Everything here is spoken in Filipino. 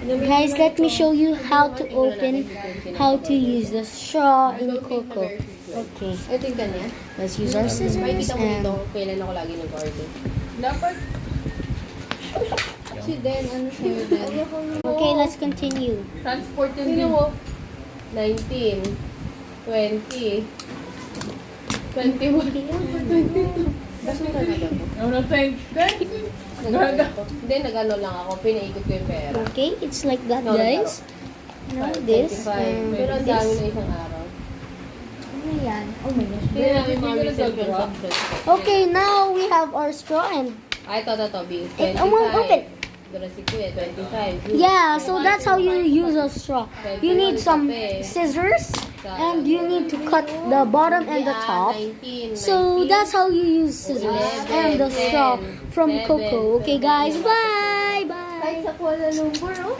Guys, let me show you how to open, how to use the straw in cocoa. Okay, Ito yung kanya. let's use our scissors Makikita mo dito, and kailan ako lagi nag-order. Dapat. Si Den, ano sa'yo Den? okay, let's continue. Transport yung Sino din. mo? 19, 20, 21, 22. Bas mo talaga to? Ano na, thank Nag-order ko. Hindi, nag-ano lang ako. Pinaikot ko yung pera. Okay, it's like that, No, guys. Now this, 25. Pero ang dami na isang araw. ano yan? Oh my gosh. Hindi namin mga research transactions. Okay, now we have our straw and Ay, ito, Bills. It- I won't open. Dura si Kuya, 25. yeah, so that's how you use a straw. You need some scissors and you need to cut the bottom and the top. 19, So that's how you use scissors and the straw from cocoa. Okay, guys, bye bye. Kahit sa Kuala Lumpur, oh.